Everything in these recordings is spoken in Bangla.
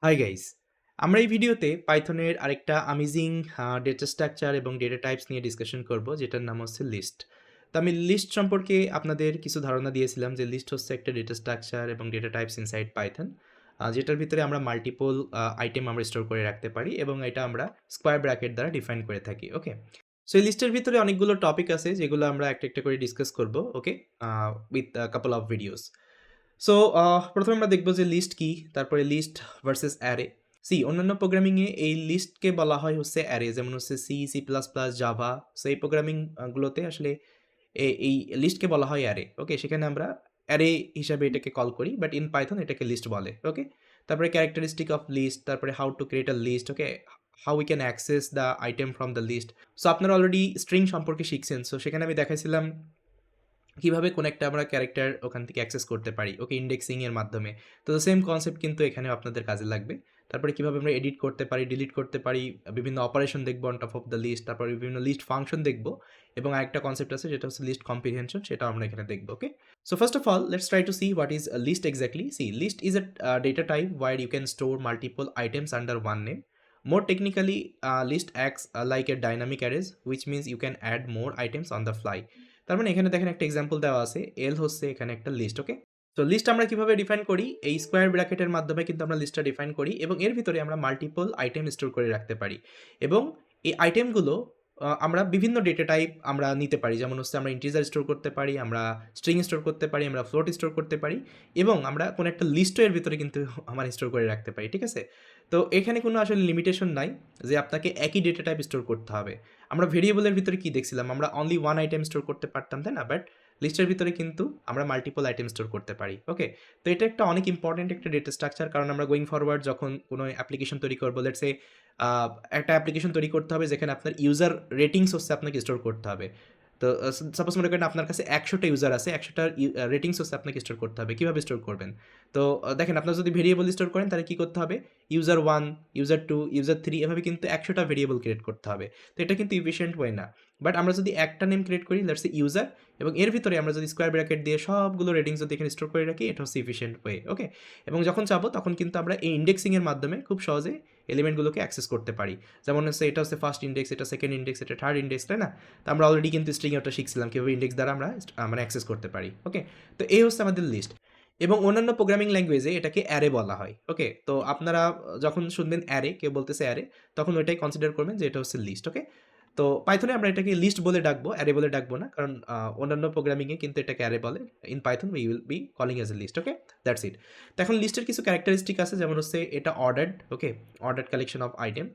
হাই গাইস, আমরা এই ভিডিওতে পাইথনের আরেকটা অ্যামেজিং ডেটা স্ট্রাকচার এবং ডেটা টাইপস নিয়ে ডিসকাশন করব, যেটার নাম হচ্ছে লিস্ট। তো আমি লিস্ট সম্পর্কে আপনাদের কিছু ধারণা দিয়েছিলাম যে লিস্ট হচ্ছে একটা ডেটা স্ট্রাকচার এবং ডেটা টাইপস ইনসাইড পাইথন, যেটার ভিতরে আমরা মাল্টিপল আইটেম আমরা স্টোর করে রাখতে পারি এবং এটা আমরা স্কোয়ার ব্র্যাকেট দ্বারা ডিফাইন করে থাকি। ওকে, সো এই লিস্টের ভিতরে অনেকগুলো টপিক আছে যেগুলো আমরা একটা একটা করে ডিসকাস করব। Okay, with couple of videos. So প্রথমে আমরা দেখব যে লিস্ট কি, তারপরে লিস্ট ভার্সেস অ্যারে। অন্যান্য প্রোগ্রামিংয়ে এই লিস্টকে বলা হয় হচ্ছে অ্যারে, যেমন হচ্ছে C, C plus plus, Java. So এই প্রোগ্রামিং গুলোতে আসলে এই লিস্টকে বলা হয় অ্যারে। ওকে, সেখানে আমরা অ্যারে হিসাবে এটাকে কল করি, বাট ইন পাইথন এটাকে লিস্ট বলে। ওকে, তারপরে ক্যারেক্টারিস্টিক অফ লিস্ট, তারপরে how to create a list. Okay, how we can access the item from the list. So আপনারা অলরেডি স্ট্রিং সম্পর্কে শিখছেন। সো সেখানে আমি দেখাইছিলাম কিভাবে কোন একটা আমরা ক্যারেক্টার ওখান থেকে অ্যাক্সেস করতে পারি। ওকে, ইন্ডেক্সিং এর মাধ্যমে। তো সেম কনসেপ্ট কিন্তু এখানেও আপনাদের কাজে লাগবে। তারপরে কিভাবে আমরা এডিট করতে পারি, ডিলিট করতে পারি, বিভিন্ন অপারেশন দেখবো on top of the list, তারপরে বিভিন্ন লিস্ট ফাংশন দেখবো, এবং আরেকটা কনসেপ্ট আছে যেটা হচ্ছে লিস্ট কম্প্রিহেনশন, সেটাও আমরা এখানে দেখবো। Okay, so first of all let's try to see what is list exactly. List is a data type where you can store multiple items under one name. More technically, list acts like a dynamic arrays, which means you can add more items on the fly. তার মানে এখানে দেখেন একটা এক্সাম্পল দেওয়া আছে, এল হচ্ছে এখানে একটা লিস্ট। ওকে, তো লিস্ট আমরা কিভাবে ডিফাইন করি, এই স্কোয়ার ব্র্যাকেটের মাধ্যমে কিন্তু আমরা লিস্টটা ডিফাইন করি এবং এর ভিতরে আমরা মাল্টিপল আইটেম স্টোর করে রাখতে পারি এবং এই আইটেমগুলো আমরা বিভিন্ন ডেটা টাইপ আমরা নিতে পারি, যেমন হচ্ছে আমরা ইন্টিজার স্টোর করতে পারি, আমরা স্ট্রিং স্টোর করতে পারি, আমরা ফ্লোট স্টোর করতে পারি এবং আমরা কোনো একটা লিস্টও এর ভিতরে কিন্তু আমার স্টোর করে রাখতে পারি। ঠিক আছে, তো এখানে কোনো আসলে লিমিটেশন নাই যে আপনাকে একই ডেটা টাইপ স্টোর করতে হবে। আমরা ভেরিয়েবলের ভিতরে কি দেখছিলাম, আমরা অনলি ওয়ান আইটেম স্টোর করতে পারতাম, তাই না? বাট লিস্টের ভিতরে কিন্তু আমরা মাল্টিপল আইটেম স্টোর করতে পারি। ওকে, তো এটা একটা অনেক ইম্পর্টেন্ট একটা ডেটা স্ট্রাকচার, কারণ আমরা গোয়িং ফরওয়ার্ড যখন কোনো অ্যাপ্লিকেশন তৈরি করবো, লেটস সে একটা অ্যাপ্লিকেশন তৈরি করতে হবে যেখানে আপনার ইউজার রেটিংস হচ্ছে আপনাকে স্টোর করতে হবে। তো সাপোজ মনে করেন আপনার কাছে 100টা ইউজার আছে, 100টার রেটিংস হচ্ছে আপনাকে স্টোর করতে হবে। কীভাবে স্টোর করবেন? তো দেখেন, আপনার যদি ভেরিয়েবল স্টোর করেন তাহলে কী করতে হবে, ইউজার 1, ইউজার 2, ইউজার 3, এভাবে কিন্তু 100টা ভেরিয়েবল ক্রিয়েট করতে হবে। তো এটা কিন্তু ইফিশিয়েন্ট ওয়ে না। বাট আমরা যদি একটা নেম ক্রিয়েট করি, লেটস সে ইউজার, এবং এর ভিতরে আমরা যদি স্কোয়ার ব্র্যাকেট দিয়ে সবগুলো রেটিংস যদি এখানে স্টোর করে রাখি, এটা হচ্ছে ইফিশিয়েন্ট ওয়ে। ওকে, এবং যখন চাবো তখন কিন্তু আমরা এই ইন্ডেক্সিংয়ের মাধ্যমে খুব সহজে এলিমেন্টগুলোকে অ্যাক্সেস করতে পারি। যেমন হচ্ছে এটা হচ্ছে ফার্স্ট ইন্ডেক্স, এটা সেকেন্ড ইন্ডেক্স, এটা থার্ড ইন্ডেক্স, তাই না? তো আমরা অলরেডি কিন্তু স্ট্রিং ওটা শিখছিলাম কীভাবে ইন্ডেক্স দ্বারা আমরা মানে অ্যাক্সেস করতে পারি। ওকে, তো এই হচ্ছে আমাদের লিস্ট এবং অন্যান্য প্রোগ্রামিং ল্যাঙ্গুয়েজে এটাকে অ্যারে বলা হয়। ওকে, তো আপনারা যখন শুনবেন অ্যারে, কেউ বলতেছে অ্যারে, তখন ওইটাই কনসিডার করবেন যে এটা হচ্ছে লিস্ট। ওকে, তো পাইথনে আমরা এটাকে লিস্ট বলে ডাকবো, অ্যারে বলে ডাকবো না, কারণ অন্যান্য প্রোগ্রামিংয়ে কিন্তু এটাকে অ্যারে বলে। In Python we will be calling as a list. Okay, that's it. তো এখন লিস্টের কিছু ক্যারেক্টারিস্টিক আছে, যেমন হচ্ছে এটা ordered. Okay, ordered collection of item.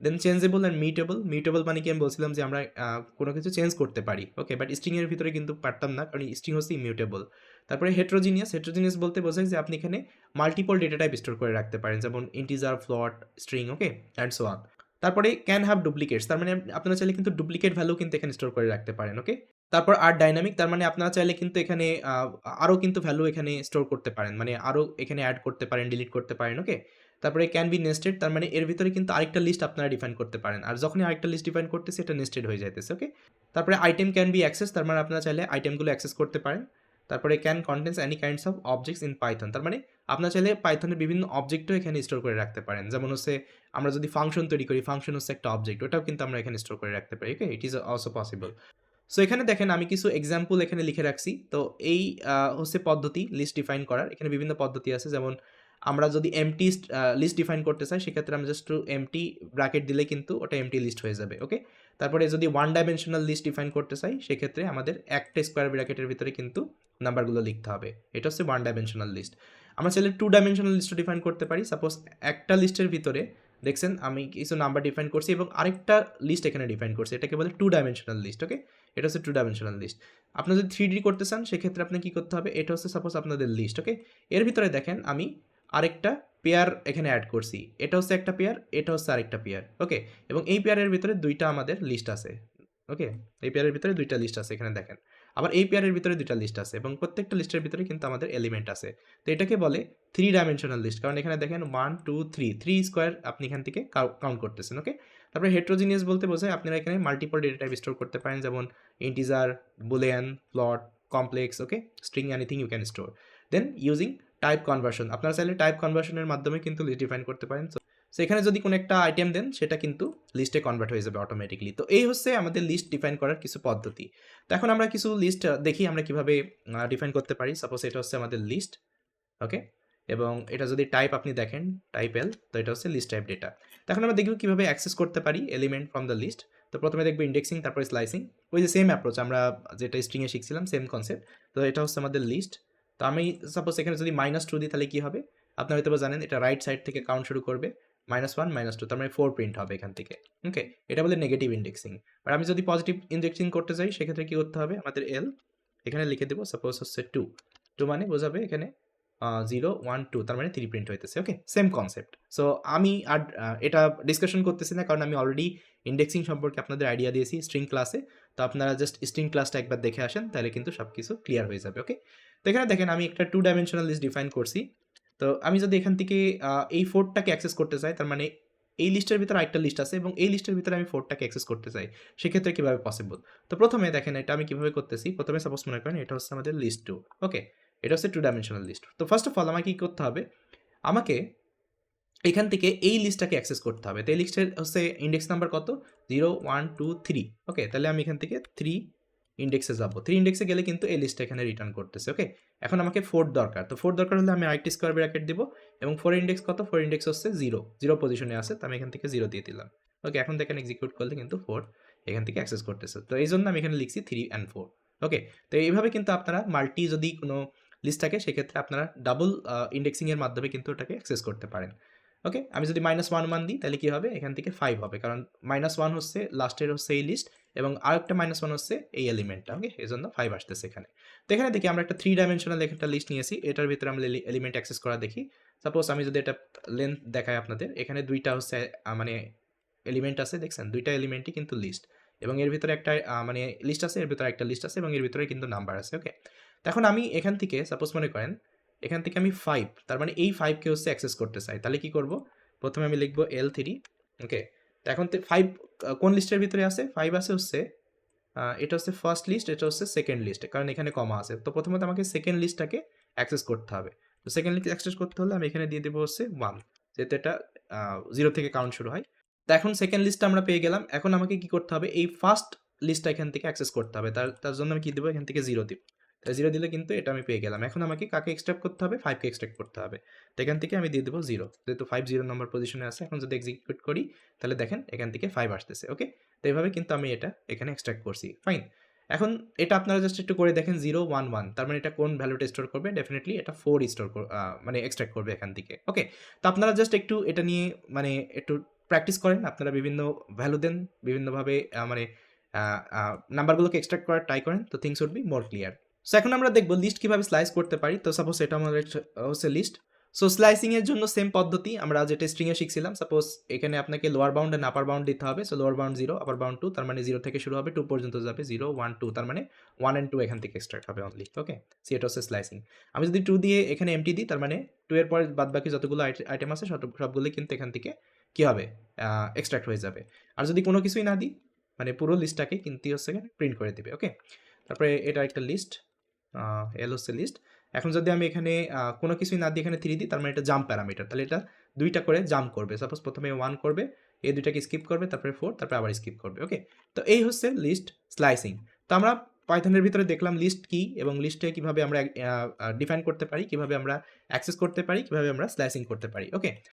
Then changeable and mutable. Mutable মানে কি, আমি বলছিলাম যে আমরা কোনো কিছু চেঞ্জ করতে পারি। ওকে, বাট স্ট্রিংয়ের ভিতরে কিন্তু পারতাম না, কারণ স্ট্রিং হচ্ছে ইমিউটেবল। তারপরে হেট্রোজিনিয়াস। হেট্রোজিনিয়াস বলতে বোঝায় যে আপনি এখানে মাল্টিপল ডেটা টাইপ স্টোর করে রাখতে পারেন, যেমন integer, float, string. Okay, and so on. তারপরে ক্যান হ্যাভ ডুপ্লিকেটস, তার মানে আপনারা চাইলে কিন্তু ডুপ্লিকেট ভ্যালু কিন্তু এখানে স্টোর করে রাখতে পারেন। ওকে, তারপর আর ডাইনামিক, তার মানে আপনারা চাইলে কিন্তু এখানে আরও কিন্তু ভ্যালু এখানে স্টোর করতে পারেন, মানে আরও এখানে অ্যাড করতে পারেন, ডিলিট করতে পারেন। ওকে, তারপরে ক্যান বি নেস্টেড, তার মানে এর ভিতরে কিন্তু আরেকটা লিস্ট আপনারা ডিফাইন করতে পারেন, আর যখনই আরেকটা লিস্ট ডিফাইন করতেছে এটা নেস্টেড হয়ে যাইতেছে। ওকে, তারপরে আইটেম ক্যান বি অ্যাক্সেস, তার মানে আপনারা চাইলে আইটেমগুলো অ্যাক্সেস করতে পারেন। তারপরে can contains any kinds of objects in Python, তার মানে আপনারা চাইলে পাইথনের বিভিন্ন অবজেক্টও এখানে স্টোর করে রাখতে পারেন, যেমন হচ্ছে আমরা যদি ফাংশন তৈরি করি, ফাংশন হচ্ছে একটা অবজেক্ট, ওটাও কিন্তু আমরা এখানে স্টোর করে রাখতে পারি। Okay, it is also possible. So এখানে দেখেন আমি কিছু এক্সাম্পল এখানে লিখে রাখছি। তো এই হচ্ছে পদ্ধতি লিস্ট ডিফাইন করার। এখানে বিভিন্ন পদ্ধতি আছে, যেমন আমরা যদি এমটি লিস্ট ডিফাইন করতে চাই, সেক্ষেত্রে আমরা জাস্ট এমটি ব্র্যাকেট দিলে কিন্তু ওটা এমটি লিস্ট হয়ে যাবে। ওকে, তারপরে যদি ওয়ান ডাইমেনশনাল লিস্ট ডিফাইন করতে চাই, সেক্ষেত্রে আমাদের একটা স্কোয়ার ব্র্যাকেটের ভিতরে কিন্তু নাম্বারগুলো লিখতে হবে। এটা হচ্ছে ওয়ান ডাইমেনশনাল লিস্ট। আমরা চাইলে টু ডাইমেনশনাল লিস্টও ডিফাইন করতে পারি। সাপোজ একটা লিস্টের ভিতরে দেখছেন আমি কিছু নাম্বার ডিফাইন করছি এবং আরেকটা লিস্ট এখানে ডিফাইন করছি, এটাকে বলে টু ডাইমেনশনাল লিস্ট। ওকে, এটা হচ্ছে টু ডাইমেনশনাল লিস্ট। আপনার যদি 3D করতে চান, সেক্ষেত্রে আপনি কী করতে হবে, এটা হচ্ছে সাপোজ আপনাদের লিস্ট। ওকে, এর ভিতরে দেখেন আমি আরেকটা পেয়ার এখানে অ্যাড করছি, এটা হচ্ছে একটা পেয়ার, এটা হচ্ছে আরেকটা পেয়ার। ওকে, এবং এই পেয়ারের ভিতরে দুইটা আমাদের লিস্ট আছে। ওকে, এই পেয়ারের ভিতরে দুইটা লিস্ট আছে এখানে দেখেন, আবার এই পেয়ারের ভিতরে দুইটা লিস্ট আছে এবং প্রত্যেকটা লিস্টের ভিতরে কিন্তু আমাদের এলিমেন্ট আছে। তো এটাকে বলে থ্রি ডাইমেনশনাল লিস্ট, কারণ এখানে দেখেন 1 2 3 থ্রি স্কোয়ার আপনি এখান থেকে কাউন্ট করতেছেন। ওকে, তারপরে হেট্রোজিনিয়াস বলতে বোঝায় আপনারা এখানে মাল্টিপল ডেটা টাইপ স্টোর করতে পারেন, যেমন integer, boolean, float, complex. Okay, string, anything you can store. Then using type conversion, আপনারা চাইলে টাইপ কনভার্সনের মাধ্যমে কিন্তু লিস্ট ডিফাইন করতে পারেন। সো এখানে যদি কোনো একটা আইটেম দেন সেটা কিন্তু লিস্টে কনভার্ট হয়ে যাবে অটোমেটিকলি। তো এই হচ্ছে আমাদের লিস্ট ডিফাইন করার কিছু পদ্ধতি। তো এখন আমরা কিছু লিস্ট দেখি আমরা কিভাবে ডিফাইন করতে পারি। সাপোজ এটা হচ্ছে আমাদের লিস্ট, ওকে? এবং এটা যদি টাইপ আপনি দেখেন টাইপ এল, তো এটা হচ্ছে লিস্ট টাইপ ডেটা। তো এখন আমরা দেখব কিভাবে অ্যাক্সেস করতে পারি এলিমেন্ট ফ্রম দ্য লিস্ট। তো প্রথমে দেখবো ইন্ডেক্সিং, তারপরে স্লাইসিং, ওই যে সেম অ্যাপ্রোচ আমরা যেটা স্ট্রিংয়ে শিখছিলাম, সেম কনসেপ্ট। তো এটা হচ্ছে আমাদের লিস্ট। তো আমি সাপোজ এখানে যদি -2 দিই তাহলে কি হবে? আপনারা হয়তো জানেন এটা রাইট সাইড থেকে কাউন্ট শুরু করবে, -1 -2, তার মানে 4 প্রিন্ট হবে এখান থেকে, ওকে? এটা বলে নেগেটিভ ইন্ডেক্সিং। আর আমি যদি পজিটিভ ইন্ডেক্সিং করতে চাই সেক্ষেত্রে কি করতে হবে? আমাদের এল এখানে লিখে দেবো, সাপোজ হচ্ছে 2 মানে বোঝাবে এখানে 0 1 2, তার মানে 3 প্রিন্ট হইতেছে, ওকে? Same concept. সো আমি আর এটা ডিসকাশন করতেছি না, কারণ আমি অলরেডি ইন্ডেক্সিং সম্পর্কে আপনাদের আইডিয়া দিয়েছি স্ট্রিং ক্লাসে। তো আপনারা জাস্ট স্ট্রিং ক্লাসটা একবার দেখে আসেন, তাহলে কিন্তু সবকিছু ক্লিয়ার হয়ে যাবে, ওকে? তো এখানে দেখেন আমি একটা 2 ডাইমেনশনাল লিস্ট ডিফাইন করছি। তো আমি যদি এখান থেকে এই 4 টাকে অ্যাক্সেস করতে চাই, তার মানে এই লিস্টের ভিতরে আরেকটা লিস্ট আছে এবং এই লিস্টের ভিতরে আমি 4 টাকে অ্যাক্সেস করতে চাই। সেক্ষেত্রে কিভাবে পসিবল? তো প্রথমে দেখেন এটা আমি কিভাবে করতেছি। প্রথমে সাপোজ মনে করেন এটা হচ্ছে আমাদের লিস্ট 2, ওকে? এটা হচ্ছে 2 ডাইমেনশনাল লিস্ট। তো ফার্স্ট অফ অল আমাকে কি করতে হবে? আমাকে এখান থেকে এই লিস্টটাকে অ্যাক্সেস করতে হবে। তো এই লিস্টের হচ্ছে ইনডেক্স নাম্বার কত? 0 1 2 3, ওকে? তাহলে আমি এখান থেকে 3 ইনডেক্সে যাব। 3 ইনডেক্সে গেলে কিন্তু এই লিস্টটা এখানে রিটার্ন করতেছে, ওকে? এখন আমাকে 4 দরকার। তো 4 দরকার হলে আমি আরেকটি স্কয়ার ব্র্যাকেট দিব এবং 4 এর ইনডেক্স কত? 4 ইনডেক্স হচ্ছে 0, 0 পজিশনে আছে। তো আমি এখান থেকে 0 দিয়ে দিলাম। ওকে? এখন দেখেন এক্সিকিউট করলে কিন্তু 4 এখান থেকে অ্যাক্সেস করতেছে। তো এইজন্য আমি এখানে লিখছি 3 and 4, ওকে? তো এইভাবে কিন্তু আপনারা মাল্টি যদি কোনো লিস্ট থাকে সেক্ষেত্রে আপনারা ডাবল ইনডেক্সিং এর মাধ্যমে কিন্তু ওটাকে অ্যাক্সেস করতে পারেন। ওকে? আমি যদি -1 দিই তাহলে কি হবে? এখান থেকে 5 হবে। কারণ -1 হচ্ছে লাস্টের হচ্ছে এই লিস্ট এবং আরেকটা -1 হচ্ছে এই এলিমেন্টটা, ওকে? এজন্য 5 আসতেছে এখানে। তো এখানে দেখি আমরা একটা 3 ডাইমেনশনাল একটা লিস্ট নিয়েছি। এটার ভিতরে আমরা এলিমেন্ট অ্যাক্সেস করা দেখি। সাপোজ আমি যদি এটা লেন্থ দেখাই আপনাদের, এখানে 2 টা হচ্ছে মানে এলিমেন্ট আছে, দেখছেন? 2 টা এলিমেন্টই কিন্তু লিস্ট এবং এর ভিতরে একটা মানে লিস্ট আছে, এর ভিতরে একটা লিস্ট আছে এবং এর ভিতরে কিন্তু নাম্বার আছে, ওকে? তো এখন আমি এখান থেকে সাপোজ মনে করেন এখান থেকে আমি 5, তার মানে এই 5 কে হচ্ছে অ্যাক্সেস করতে চাই। তাহলে কি করব? প্রথমে আমি লিখব L3, ওকে? তো এখন 5 কোন লিস্টের ভিতরে আছে? 5 আছে হচ্ছে এটা হচ্ছে ফার্স্ট লিস্ট, এটা হচ্ছে সেকেন্ড লিস্ট, কারণ এখানে কমা আছে। তো প্রথমত আমাকে সেকেন্ড লিস্টটাকে অ্যাক্সেস করতে হবে। তো সেকেন্ড লিস্ট অ্যাক্সেস করতে হলে আমি এখানে দিয়ে দেব হচ্ছে 1, যেহেতু এটা 0 থেকে কাউন্ট শুরু হয়। তো এখন সেকেন্ড লিস্টটা আমরা পেয়ে গেলাম। এখন আমাকে কি করতে হবে? এই ফার্স্ট লিস্টটা এখান থেকে অ্যাক্সেস করতে হবে। তার জন্য আমি কি দেব? এখান থেকে 0 দিব। তো 0 দিলে কিন্তু এটা আমি পেয়ে গেলাম। এখন আমাকে কাকে এক্সট্রাক্ট করতে হবে? 5 কে এক্সট্রাক্ট করতে হবে। তো এখান থেকে আমি দিয়ে দেব 0, যেহেতু 5 0 নম্বর পজিশনে আছে। এখন যদি এক্সিকিউট করি তাহলে দেখেন এখান থেকে 5 আসতেছে, ওকে? তো এভাবে কিন্তু আমি এটা এখানে এক্সট্রাক্ট করছি, ফাইন। এখন এটা আপনারা জাস্ট একটু করে দেখেন 0 1 1, তার মানে এটা কোন ভ্যালুটা স্টোর করবে? ডেফিনিটলি এটা 4 স্টোর মানে এক্সট্রাক্ট করবে এখান থেকে, ওকে? তো আপনারা জাস্ট একটু এটা নিয়ে মানে একটু প্র্যাকটিস করেন। আপনারা বিভিন্ন ভ্যালু দেন, বিভিন্নভাবে মানে আ আ নাম্বারগুলোকে এক্সট্রাক্ট করার ট্রাই করেন। তো things would be more clear. So এখন আমরা দেখব লিস্ট কিভাবে স্লাইস করতে পারি। তো সাপোজ এটা আমাদের হচ্ছে লিস্ট। সো স্লাইসিং এর জন্য সেম পদ্ধতি আমরা যেটা স্ট্রিং এ শিখছিলাম। সাপোজ এখানে আপনাকে lower bound and upper bound দিতে হবে। So lower bound 0, upper bound 2, তার মানে 0 থেকে শুরু হবে 2 পর্যন্ত যাবে। 0 1 2, তার মানে 1 and 2 এখান থেকে এক্সট্রাক্ট হবে অনলি, ওকে? সো এটা হচ্ছে স্লাইসিং। আমি যদি 2 দিয়ে এখানে এমটি দিই, তার মানে 2 এর পরে বাদবাকি যতগুলো আইটেম আছে সবগুলোই কিন্তু এখান থেকে কি হবে? এক্সট্রাক্ট হয়ে যাবে। আর যদি কোনো কিছুই না দিই, মানে পুরো লিস্টটাকে কিন্তু হচ্ছে প্রিন্ট করে দিবে, ওকে? তারপরে এটা একটা লিস্ট, এল হচ্ছে লিস্ট। এখন যদি আমি এখানে কোনো কিছুই না দিয়ে এখানে 3 দিই, তার মানে এটা জাম্প প্যারামিটার। তাহলে এটা 2 টা করে জাম্প করবে। সাপোজ প্রথমে 1 করবে, এই 2 টাকে স্কিপ করবে, তারপরে 4, তারপরে আবার স্কিপ করবে, ওকে? তো এই হচ্ছে লিস্ট স্লাইসিং। তো আমরা পাইথনের ভিতরে দেখলাম লিস্ট কি এবং লিস্টে কিভাবে আমরা ডিফাইন করতে পারি, কিভাবে আমরা অ্যাক্সেস করতে পারি, কিভাবে আমরা স্লাইসিং করতে পারি, ওকে?